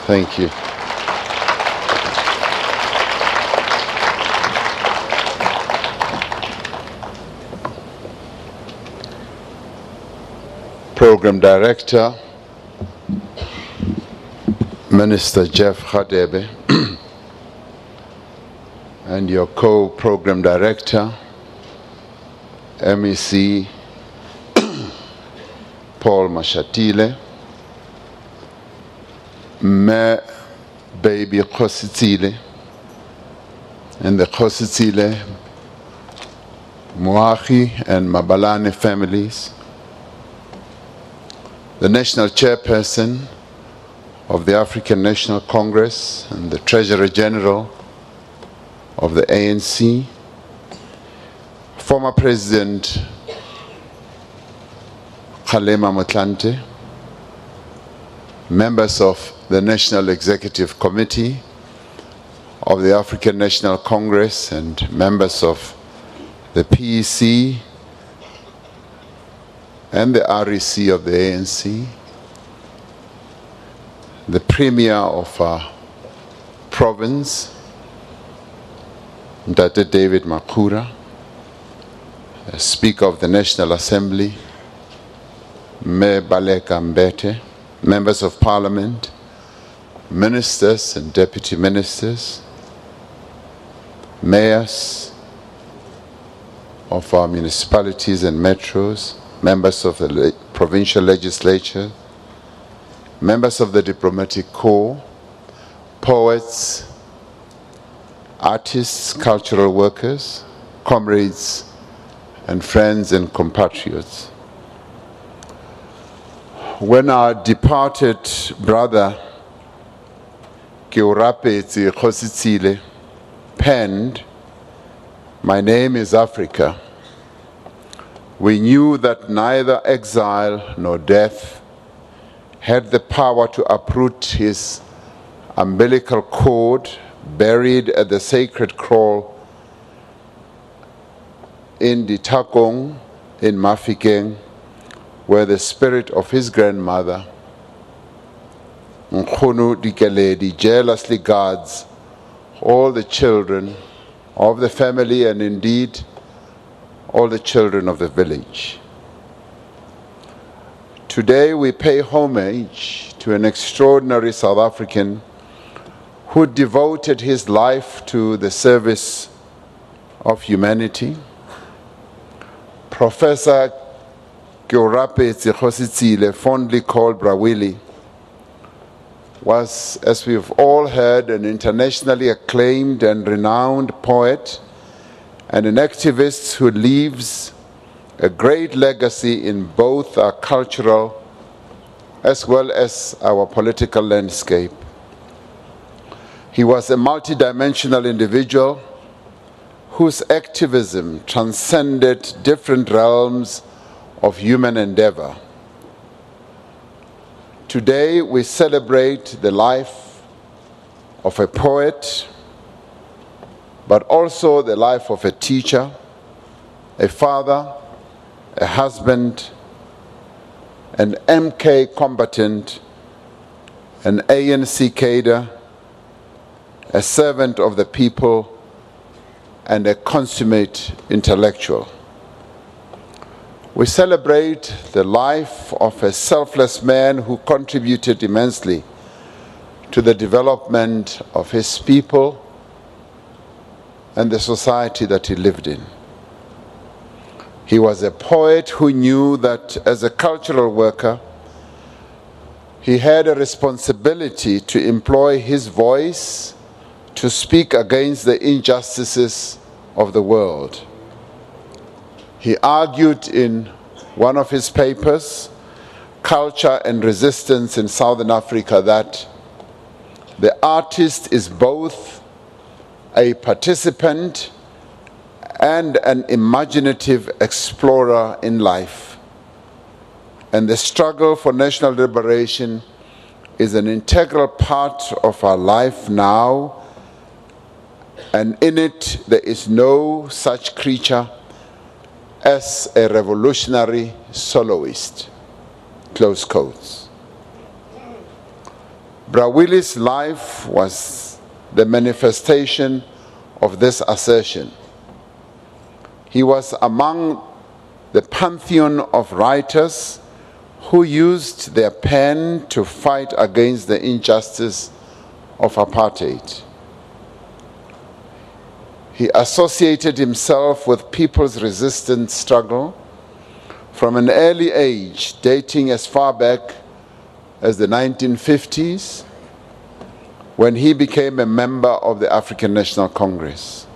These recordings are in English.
Thank you. Program Director, Minister Jeff Radebe, and your co-program director, MEC Paul Mashatile, Me Baby Kgositsile, and the Kgositsile, Moagi and Mabalane families, the National Chairperson of the African National Congress and the Treasurer General of the ANC, former President Kgalema Motlanthe, members of the National Executive Committee of the African National Congress and members of the PEC and the REC of the ANC, the Premier of our province, Dr. David Makura, Speaker of the National Assembly, Me Baleka Mbete, members of Parliament, ministers and deputy ministers, mayors of our municipalities and metros, members of the provincial legislature, members of the diplomatic corps, poets, artists, cultural workers, comrades, and friends and compatriots. When our departed brother Keorapetse Kgositsile penned, "My name is Africa," we knew that neither exile nor death had the power to uproot his umbilical cord buried at the sacred kraal in Ditakong in Mafikeng, where the spirit of his grandmother, Nkgono Dikeledi, jealously guards all the children of the family and indeed all the children of the village. Today we pay homage to an extraordinary South African who devoted his life to the service of humanity. Professor Keorapetse Kgositsile, fondly called Brawili, was, as we've all heard, an internationally acclaimed and renowned poet and an activist who leaves a great legacy in both our cultural as well as our political landscape. He was a multidimensional individual whose activism transcended different realms of human endeavor. Today we celebrate the life of a poet, but also the life of a teacher, a father, a husband, an MK combatant, an ANC cadre, a servant of the people, and a consummate intellectual. We celebrate the life of a selfless man who contributed immensely to the development of his people and the society that he lived in. He was a poet who knew that as a cultural worker, he had a responsibility to employ his voice to speak against the injustices of the world. He argued in one of his papers, Culture and Resistance in Southern Africa, that the artist is both a participant and an imaginative explorer in life. And the struggle for national liberation is an integral part of our life now, and in it there is no such creature as a revolutionary soloist. Close quotes. Brawili's life was the manifestation of this assertion. He was among the pantheon of writers who used their pen to fight against the injustice of apartheid. He associated himself with people's resistance struggle from an early age, dating as far back as the 1950s, when he became a member of the African National Congress.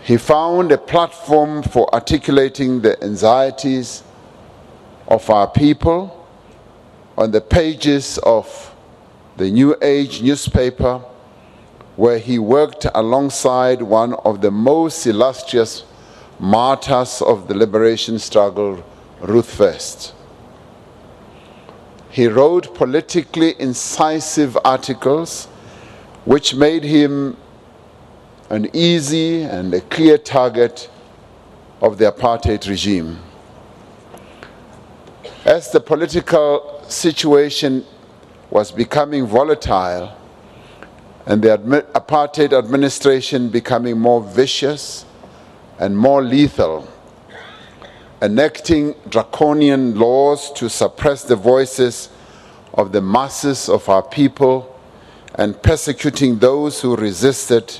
He found a platform for articulating the anxieties of our people on the pages of the New Age newspaper, where he worked alongside one of the most illustrious martyrs of the liberation struggle, Ruth First. He wrote politically incisive articles which made him an easy and a clear target of the apartheid regime. As the political situation was becoming volatile and the apartheid administration becoming more vicious and more lethal, enacting draconian laws to suppress the voices of the masses of our people and persecuting those who resisted,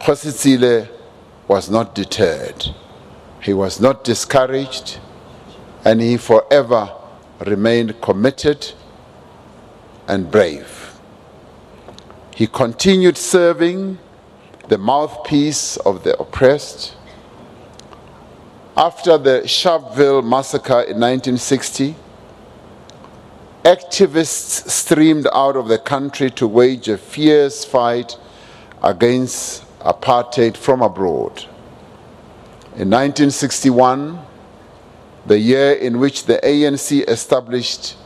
Kgositsile was not deterred. He was not discouraged, and he forever remained committed and brave. He continued serving the mouthpiece of the oppressed. After the Sharpeville massacre in 1960, activists streamed out of the country to wage a fierce fight against apartheid from abroad. In 1961, the year in which the ANC established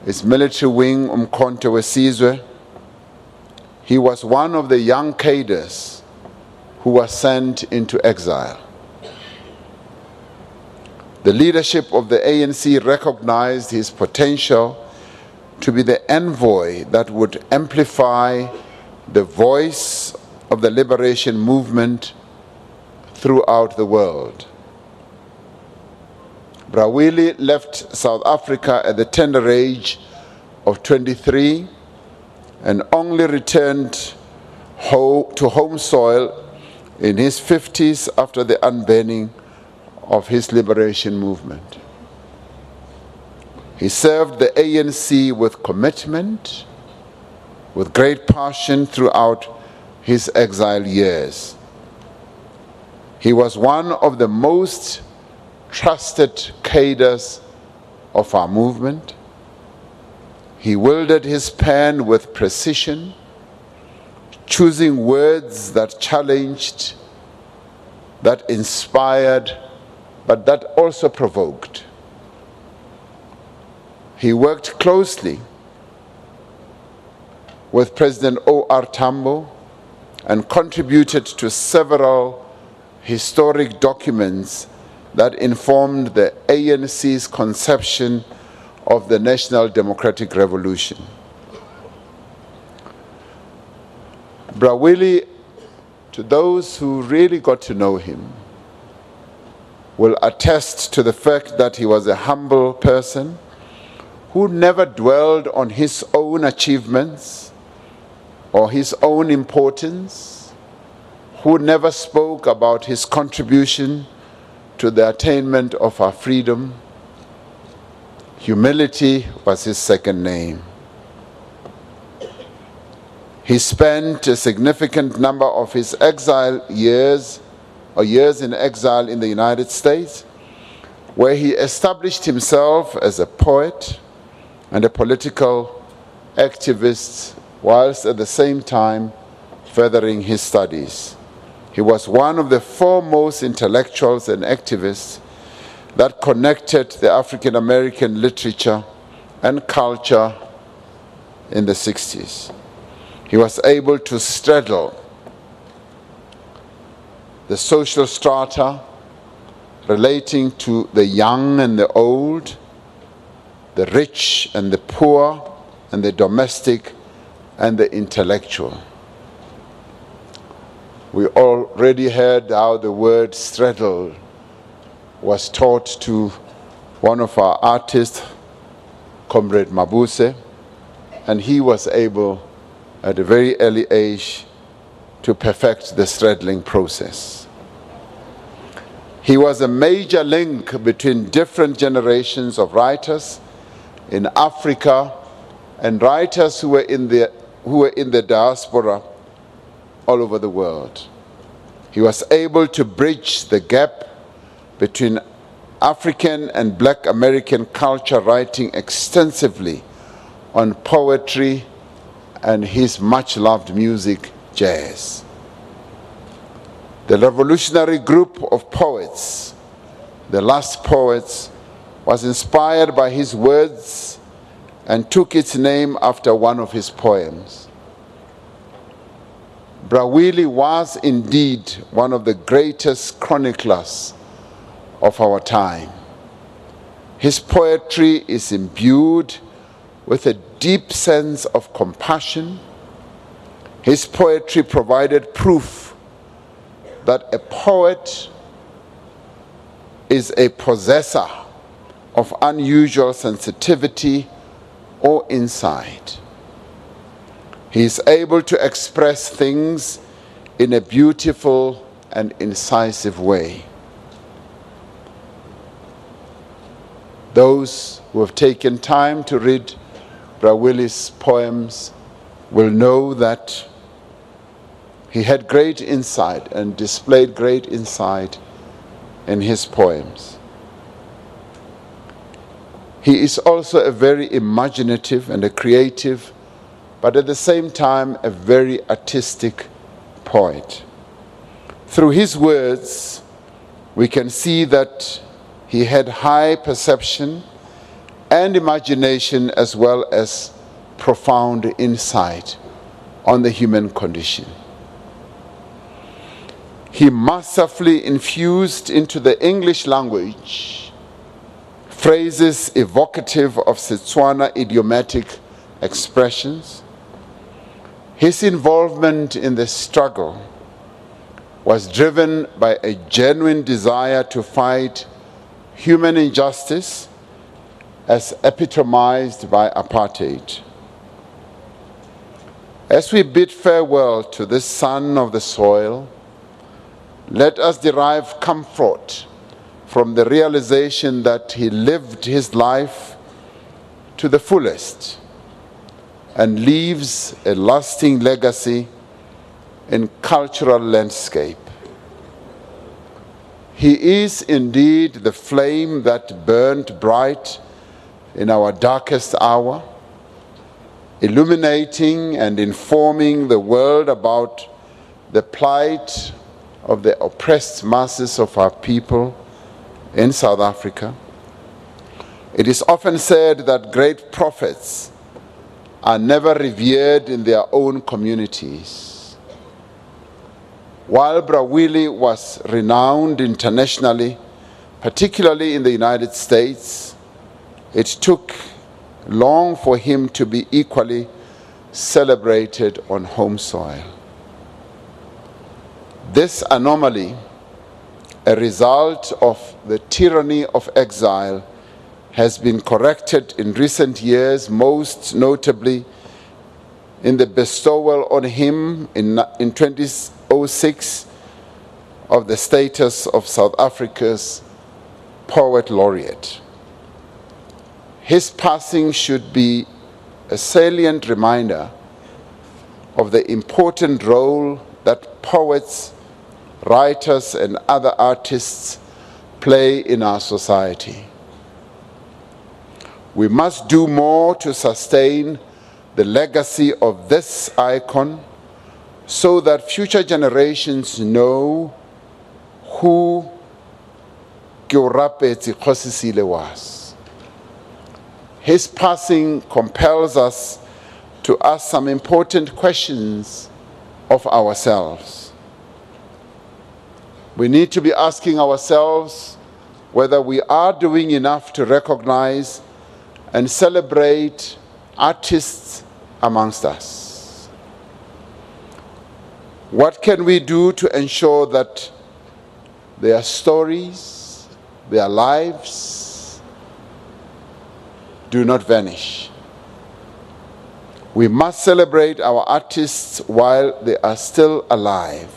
its military wing, Umkhonto weSizwe, he was one of the young cadres who was sent into exile. The leadership of the ANC recognized his potential to be the envoy that would amplify the voice of the liberation movement throughout the world. Brawili left South Africa at the tender age of 23 and only returned to home soil in his 50s after the unbanning of his liberation movement. He served the ANC with commitment, with great passion throughout his exile years. He was one of the most trusted cadres of our movement. He wielded his pen with precision, choosing words that challenged, that inspired, but that also provoked. He worked closely with President O.R. Tambo and contributed to several historic documents that informed the ANC's conception of the National Democratic Revolution. Brawili, to those who really got to know him, will attest to the fact that he was a humble person who never dwelled on his own achievements or his own importance, who never spoke about his contribution to the attainment of our freedom. Humility was his second name. He spent a significant number of his exile years, or years in exile in the United States, where he established himself as a poet and a political activist, whilst at the same time furthering his studies. He was one of the foremost intellectuals and activists that connected the African American literature and culture in the 60s. He was able to straddle the social strata relating to the young and the old, the rich and the poor, and the domestic and the intellectual. We already heard how the word straddle was taught to one of our artists, Comrade Mabuse, and he was able at a very early age to perfect the straddling process. He was a major link between different generations of writers in Africa and writers who were in the diaspora all over the world. He was able to bridge the gap between African and Black American culture, writing extensively on poetry and his much-loved music, jazz. The revolutionary group of poets, the Last Poets, was inspired by his words and took its name after one of his poems. Brawili was indeed one of the greatest chroniclers of our time. His poetry is imbued with a deep sense of compassion. His poetry provided proof that a poet is a possessor of unusual sensitivity or insight. He is able to express things in a beautiful and incisive way. Those who have taken time to read Brawili's poems will know that he had great insight and displayed great insight in his poems. He is also a very imaginative and a creative, but at the same time a very artistic poet. Through his words, we can see that he had high perception and imagination as well as profound insight on the human condition. He masterfully infused into the English language phrases evocative of Setswana idiomatic expressions. His involvement in the struggle was driven by a genuine desire to fight human injustice as epitomized by apartheid. As we bid farewell to this son of the soil, let us derive comfort from the realization that he lived his life to the fullest and leaves a lasting legacy in cultural landscape. He is indeed the flame that burned bright in our darkest hour, illuminating and informing the world about the plight of the oppressed masses of our people in South Africa. It is often said that great prophets are never revered in their own communities. While Brawili was renowned internationally, particularly in the United States, it took long for him to be equally celebrated on home soil. This anomaly, a result of the tyranny of exile, has been corrected in recent years, most notably in the bestowal on him in 2006 of the status of South Africa's Poet Laureate. His passing should be a salient reminder of the important role that poets, writers, and other artists play in our society. We must do more to sustain the legacy of this icon so that future generations know who Keorapetse Kgositsile was. His passing compels us to ask some important questions of ourselves. We need to be asking ourselves whether we are doing enough to recognize and celebrate artists amongst us. What can we do to ensure that their stories, their lives do not vanish? We must celebrate our artists while they are still alive.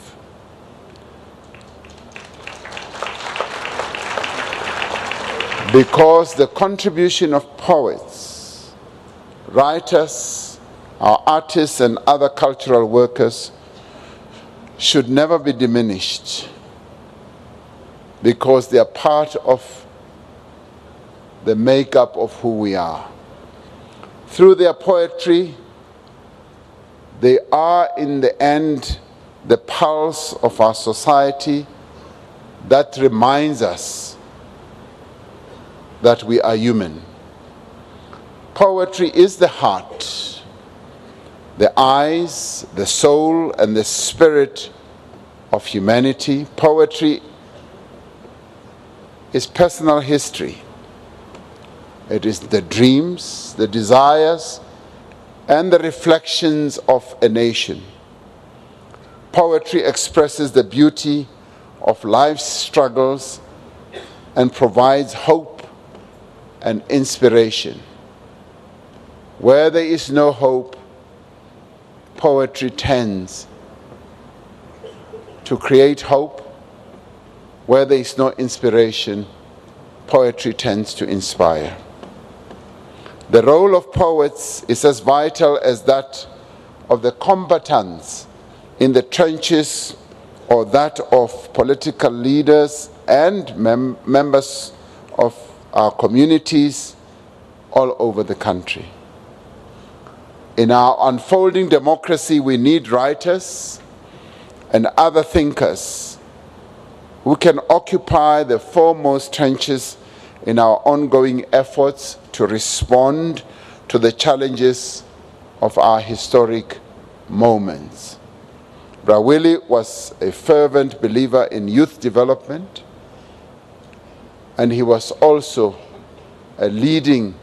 Because the contribution of poets, writers, our artists and other cultural workers should never be diminished, because they are part of the makeup of who we are. Through their poetry, they are in the end the pulse of our society that reminds us that we are human. Poetry is the heart, the eyes, the soul, and the spirit of humanity. Poetry is personal history. It is the dreams, the desires, and the reflections of a nation. Poetry expresses the beauty of life's struggles and provides hope and inspiration. Where there is no hope, poetry tends to create hope. Where there is no inspiration, poetry tends to inspire. The role of poets is as vital as that of the combatants in the trenches or that of political leaders and members of our communities all over the country. In our unfolding democracy, we need writers and other thinkers who can occupy the foremost trenches in our ongoing efforts to respond to the challenges of our historic moments. Brawili was a fervent believer in youth development, and he was also a leading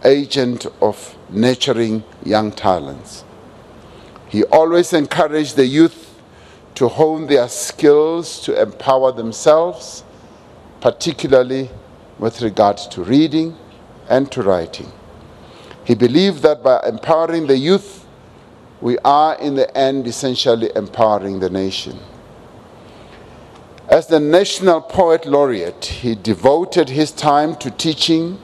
agent of nurturing young talents. He always encouraged the youth to hone their skills to empower themselves, particularly with regard to reading and to writing. He believed that by empowering the youth, we are in the end essentially empowering the nation. As the National Poet Laureate, he devoted his time to teaching,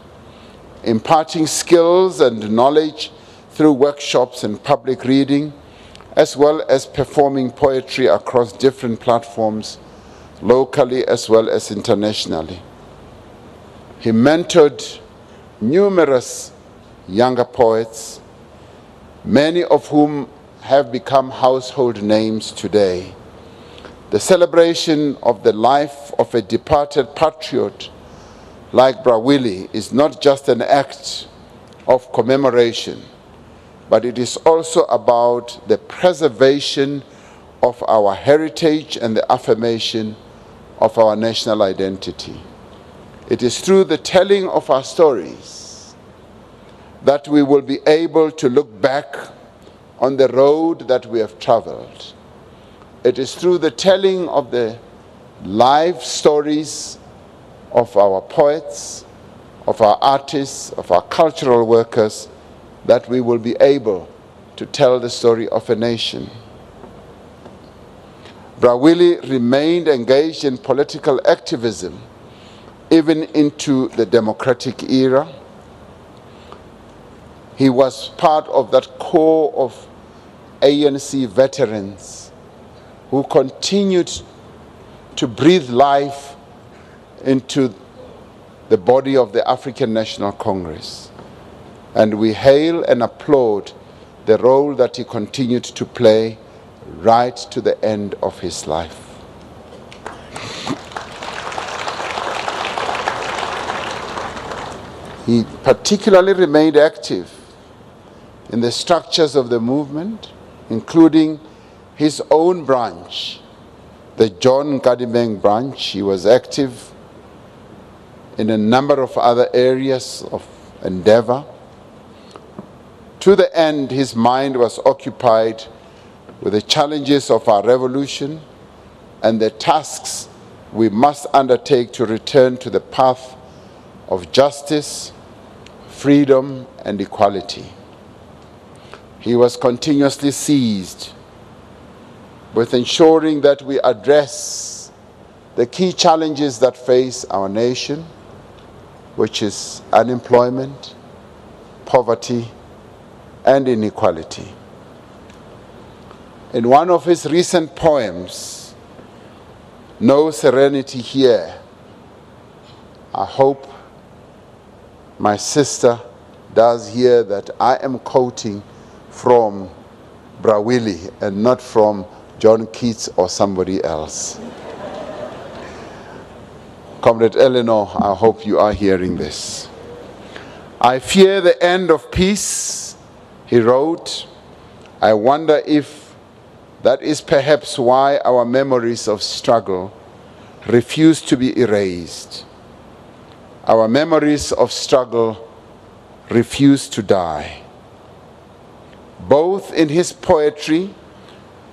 imparting skills and knowledge through workshops and public reading, as well as performing poetry across different platforms, locally as well as internationally. He mentored numerous younger poets, many of whom have become household names today. The celebration of the life of a departed patriot like Brawili is not just an act of commemoration, but it is also about the preservation of our heritage and the affirmation of our national identity. It is through the telling of our stories that we will be able to look back on the road that we have traveled. It is through the telling of the life stories of our poets, of our artists, of our cultural workers, that we will be able to tell the story of a nation. Brawili remained engaged in political activism even into the democratic era. He was part of that core of ANC veterans who continued to breathe life into the body of the African National Congress. And we hail and applaud the role that he continued to play right to the end of his life. He particularly remained active in the structures of the movement, including his own branch, the John Kadimeng branch. He was active in a number of other areas of endeavor. To the end, his mind was occupied with the challenges of our revolution and the tasks we must undertake to return to the path of justice, freedom, and equality. He was continuously seized with ensuring that we address the key challenges that face our nation, which is unemployment, poverty, and inequality. In one of his recent poems, No Serenity Here, I hope my sister does hear that I am quoting from Brawili and not from John Keats or somebody else. Comrade Eleanor, I hope you are hearing this. I fear the end of peace, he wrote. I wonder if that is perhaps why our memories of struggle refuse to be erased. Our memories of struggle refuse to die. Both in his poetry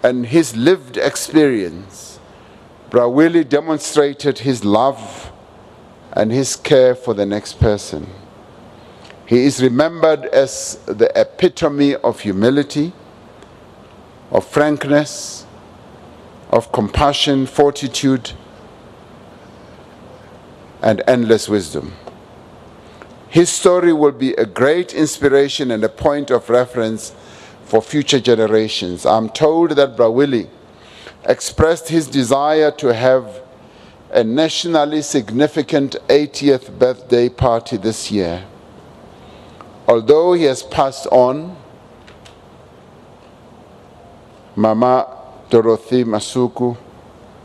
and his lived experience, Brawili demonstrated his love and his care for the next person. He is remembered as the epitome of humility, of frankness, of compassion, fortitude, and endless wisdom. His story will be a great inspiration and a point of reference for future generations. I'm told that Brawili expressed his desire to have a nationally significant 80th birthday party this year. Although he has passed on, Mama Dorothy Masuku,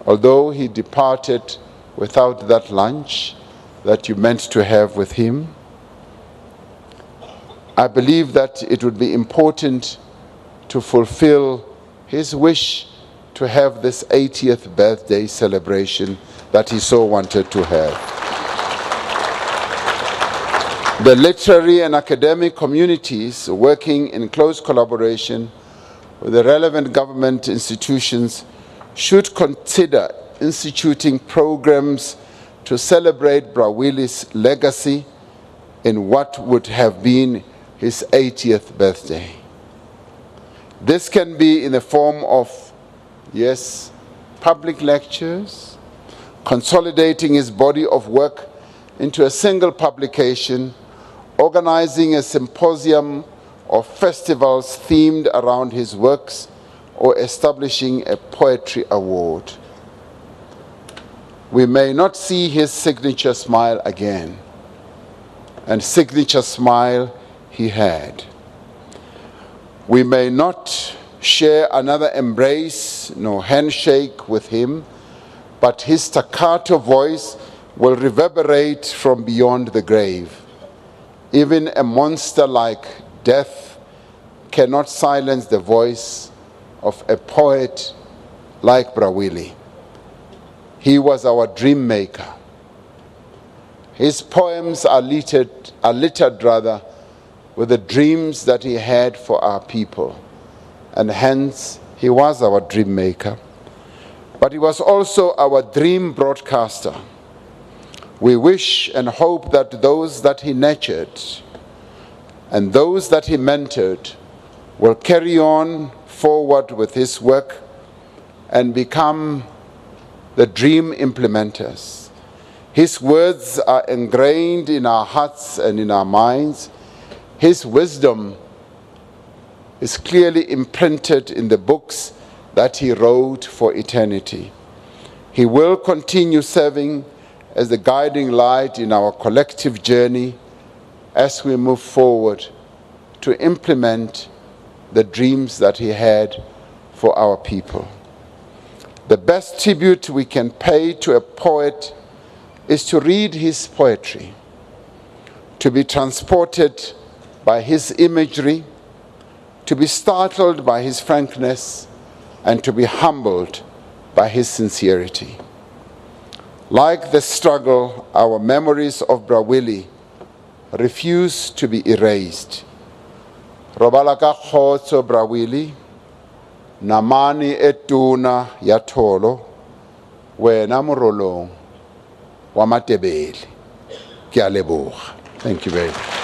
although he departed without that lunch that you meant to have with him, I believe that it would be important to fulfill his wish to have this 80th birthday celebration that he so wanted to have. The literary and academic communities, working in close collaboration with the relevant government institutions, should consider instituting programs to celebrate Brawili's legacy in what would have been his 80th birthday. This can be in the form of, yes, public lectures, consolidating his body of work into a single publication, organizing a symposium or festivals themed around his works, or establishing a poetry award. We may not see his signature smile again, and signature smile he had. We may not share another embrace nor handshake with him, but his staccato voice will reverberate from beyond the grave. Even a monster like death cannot silence the voice of a poet like Brawili. He was our dream maker. His poems are littered with the dreams that he had for our people, and hence he was our dream maker. But he was also our dream broadcaster. We wish and hope that those that he nurtured and those that he mentored will carry on forward with his work and become the dream implementers. His words are ingrained in our hearts and in our minds. His wisdom is clearly imprinted in the books that he wrote for eternity. He will continue serving as the guiding light in our collective journey as we move forward to implement the dreams that he had for our people. The best tribute we can pay to a poet is to read his poetry, to be transported by his imagery, to be startled by his frankness, and to be humbled by his sincerity. Like the struggle, our memories of Brawili refuse to be erased. Robala ka kgotso Brawili, namani etuna ya tholo, wena morolong wa Matebele. Ke a leboga. Thank you very much.